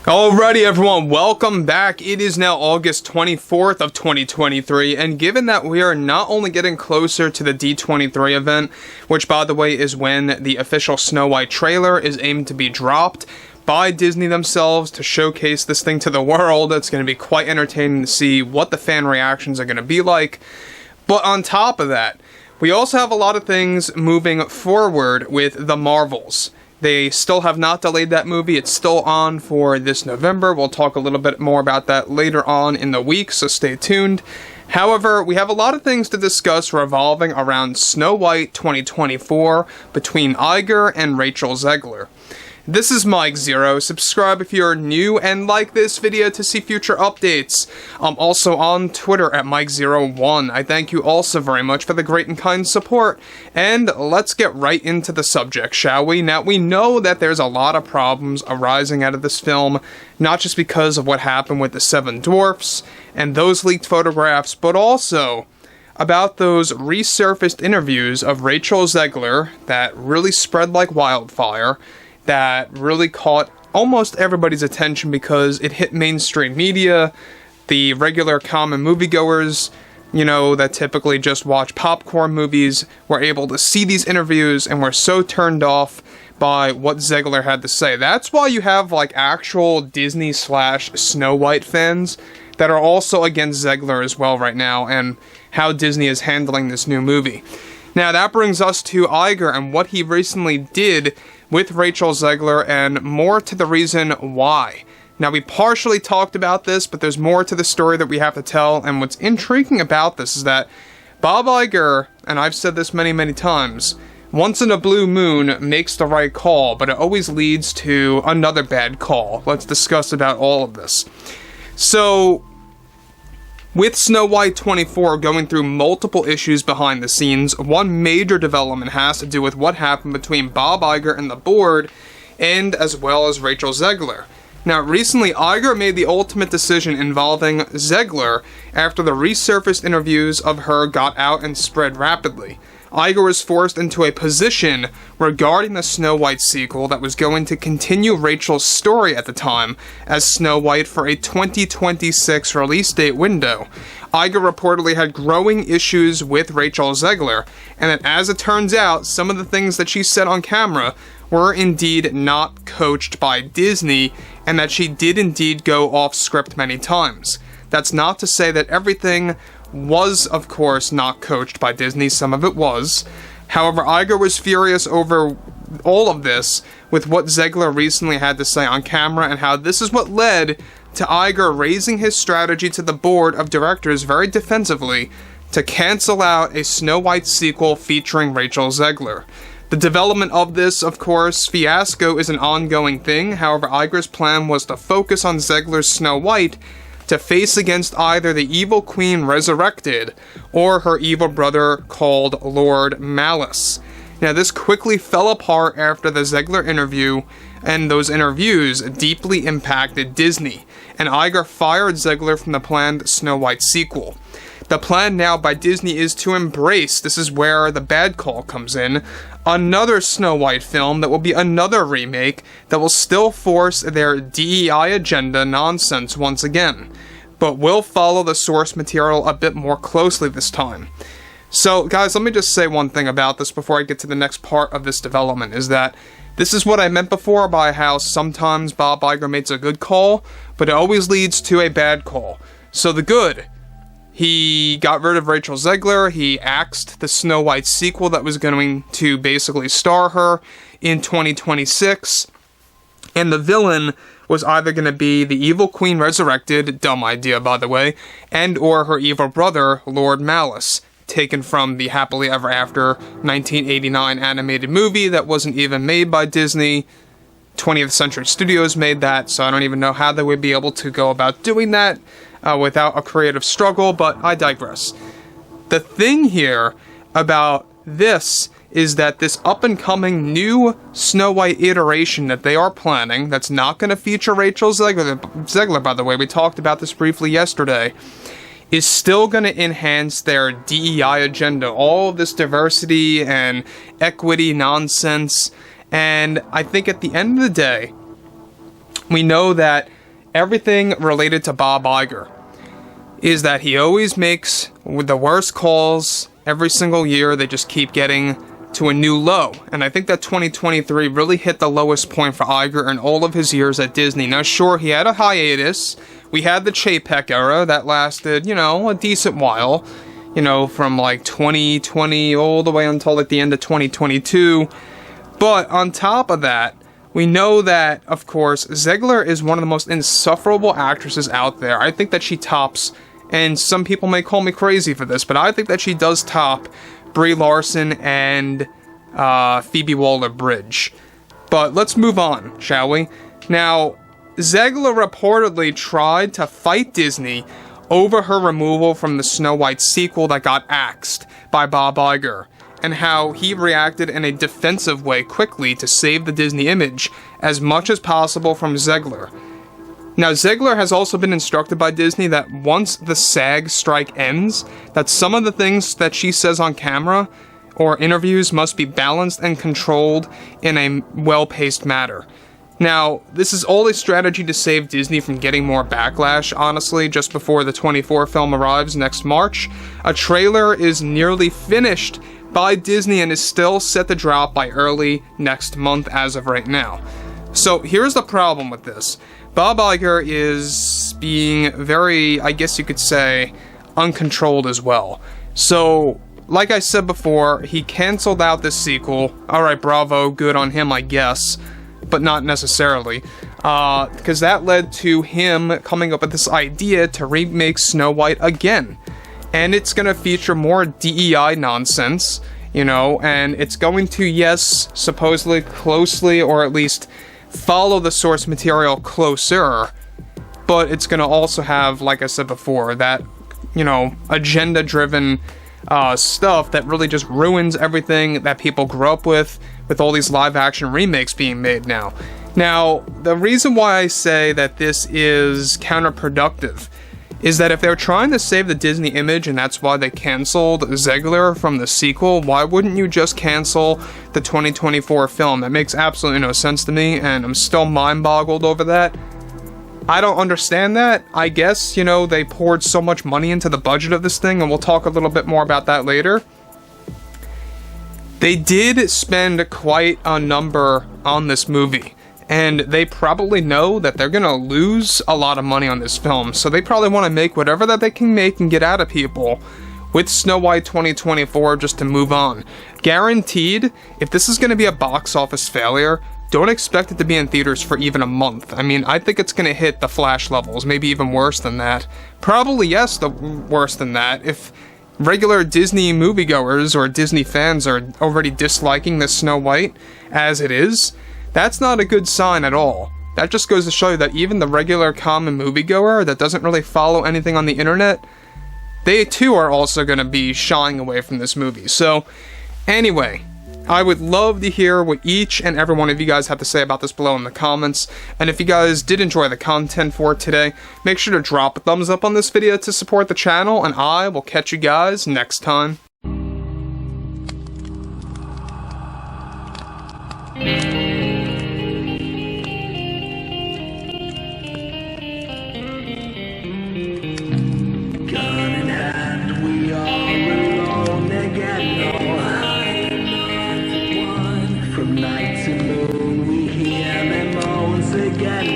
Alrighty everyone, welcome back. It is now August 24th of 2023, and given that we are not only getting closer to the D23 event, which by the way is when the official Snow White trailer is aimed to be dropped by Disney themselves to showcase this thing to the world, it's going to be quite entertaining to see what the fan reactions are going to be like. But on top of that, we also have a lot of things moving forward with the Marvels. They still have not delayed that movie. It's still on for this November. We'll talk a little bit more about that later on in the week, so stay tuned. However, we have a lot of things to discuss revolving around Snow White 2024 between Iger and Rachel ZEGLER. This is Mike Zero. Subscribe if you're new and like this video to see future updates. I'm also on Twitter at Mike01. I thank you also very much for the great and kind support. And let's get right into the subject, shall we? Now, we know that there's a lot of problems arising out of this film, not just because of what happened with the 7 dwarfs and those leaked photographs, but also about those resurfaced interviews of Rachel ZEGLER that really spread like wildfire, that really caught almost everybody's attention because it hit mainstream media. The regular common moviegoers, that typically just watch popcorn movies, were able to see these interviews and were so turned off by what ZEGLER had to say. That's why you have actual Disney / Snow White fans that are also against ZEGLER as well right now and how Disney is handling this new movie. Now that brings us to Iger and what he recently did with Rachel ZEGLER, and more to the reason why. Now, we partially talked about this, but there's more to the story that we have to tell, and what's intriguing about this is that Bob Iger, and I've said this many, many times, once in a blue moon makes the right call, but it always leads to another bad call. Let's discuss about all of this. So, with Snow White 24 going through multiple issues behind the scenes, one major development has to do with what happened between Bob Iger and the board, and as well as Rachel ZEGLER. Now, recently, Iger made the ultimate decision involving ZEGLER after the resurfaced interviews of her got out and spread rapidly. Iger was forced into a position regarding the Snow White sequel that was going to continue Rachel's story at the time as Snow White for a 2026 release date window. Iger reportedly had growing issues with Rachel ZEGLER, and that as it turns out, some of the things that she said on camera were indeed not coached by Disney, and that she did indeed go off script many times. That's not to say that everything was, of course, not coached by Disney. Some of it was. However, Iger was furious over all of this with what ZEGLER recently had to say on camera, and how this is what led to Iger raising his strategy to the board of directors very defensively to cancel out a Snow White sequel featuring Rachel ZEGLER. The development of this, of course, fiasco is an ongoing thing. However, Iger's plan was to focus on ZEGLER's Snow White to face against either the evil queen resurrected or her evil brother called Lord Malice. Now, this quickly fell apart after the ZEGLER interview, and those interviews deeply impacted Disney, and Iger fired ZEGLER from the planned Snow White sequel. The plan now by Disney is to embrace, this is where the bad call comes in, another Snow White film that will be another remake that will still force their DEI agenda nonsense once again, but will follow the source material a bit more closely this time. So, guys, let me just say one thing about this before I get to the next part of this development, is that this is what I meant before by how sometimes Bob Iger makes a good call, but it always leads to a bad call. So the good: he got rid of Rachel ZEGLER, he axed the Snow White sequel that was going to basically star her in 2026, and the villain was either going to be the evil queen resurrected, dumb idea by the way, and or her evil brother, Lord Malice, taken from the Happily Ever After 1989 animated movie that wasn't even made by Disney. 20th Century Studios made that, so I don't even know how they would be able to go about doing that without a creative struggle, but I digress. The thing here about this is that this up-and-coming new Snow White iteration that they are planning, that's not going to feature Rachel ZEGLER, by the way, we talked about this briefly yesterday, is still going to enhance their DEI agenda, all of this diversity and equity nonsense. And I think at the end of the day, we know that everything related to Bob Iger is that he always makes the worst calls every single year. They just keep getting to a new low. And I think that 2023 really hit the lowest point for Iger in all of his years at Disney. Now, sure, he had a hiatus. We had the Chapek era that lasted, you know, a decent while. You know, from like 2020 all the way until like the end of 2022. But on top of that, we know that, of course, ZEGLER is one of the most insufferable actresses out there. I think that she tops, and some people may call me crazy for this, but I think that she does top Brie Larson and Phoebe Waller-Bridge. But let's move on, shall we? Now, ZEGLER reportedly tried to fight Disney over her removal from the Snow White sequel that got axed by Bob Iger, and how he reacted in a defensive way quickly to save the Disney image as much as possible from ZEGLER. Now, ZEGLER has also been instructed by Disney that once the SAG strike ends, that some of the things that she says on camera or interviews must be balanced and controlled in a well-paced manner. Now, this is all a strategy to save Disney from getting more backlash, honestly, just before the 24 film arrives next March. A trailer is nearly finished by Disney and is still set to drop by early next month as of right now. So here's the problem with this. Bob Iger is being very, I guess you could say, uncontrolled as well. So, like I said before, he canceled out this sequel. Alright, bravo, good on him, I guess. But not necessarily, because that led to him coming up with this idea to remake Snow White again. And it's going to feature more DEI nonsense, you know, and it's going to, yes, supposedly closely, or at least follow the source material closer, but it's going to also have, like I said before, that, you know, agenda-driven stuff that really just ruins everything that people grew up with all these live-action remakes being made now. Now, the reason why I say that this is counterproductive is that if they're trying to save the Disney image and that's why they canceled ZEGLER from the sequel, why wouldn't you just cancel the 2024 film? That makes absolutely no sense to me, and I'm still mind-boggled over that. I don't understand that. I guess, you know, they poured so much money into the budget of this thing, and we'll talk a little bit more about that later. They did spend quite a number on this movie, and they probably know that they're gonna lose a lot of money on this film, so they probably want to make whatever that they can make and get out of people with Snow White 2024 just to move on. Guaranteed, if this is gonna be a box office failure, don't expect it to be in theaters for even a month. I mean, I think it's gonna hit the Flash levels, maybe even worse than that. Probably, yes, worse than that. If regular Disney moviegoers or Disney fans are already disliking this Snow White as it is, that's not a good sign at all. That just goes to show you that even the regular common moviegoer that doesn't really follow anything on the internet, they too are also going to be shying away from this movie. So, anyway, I would love to hear what each and every one of you guys have to say about this below in the comments. And if you guys did enjoy the content for today, make sure to drop a thumbs up on this video to support the channel, and I will catch you guys next time. Gun in hand, we are alone again. No, from night to moon, we hear them moans again.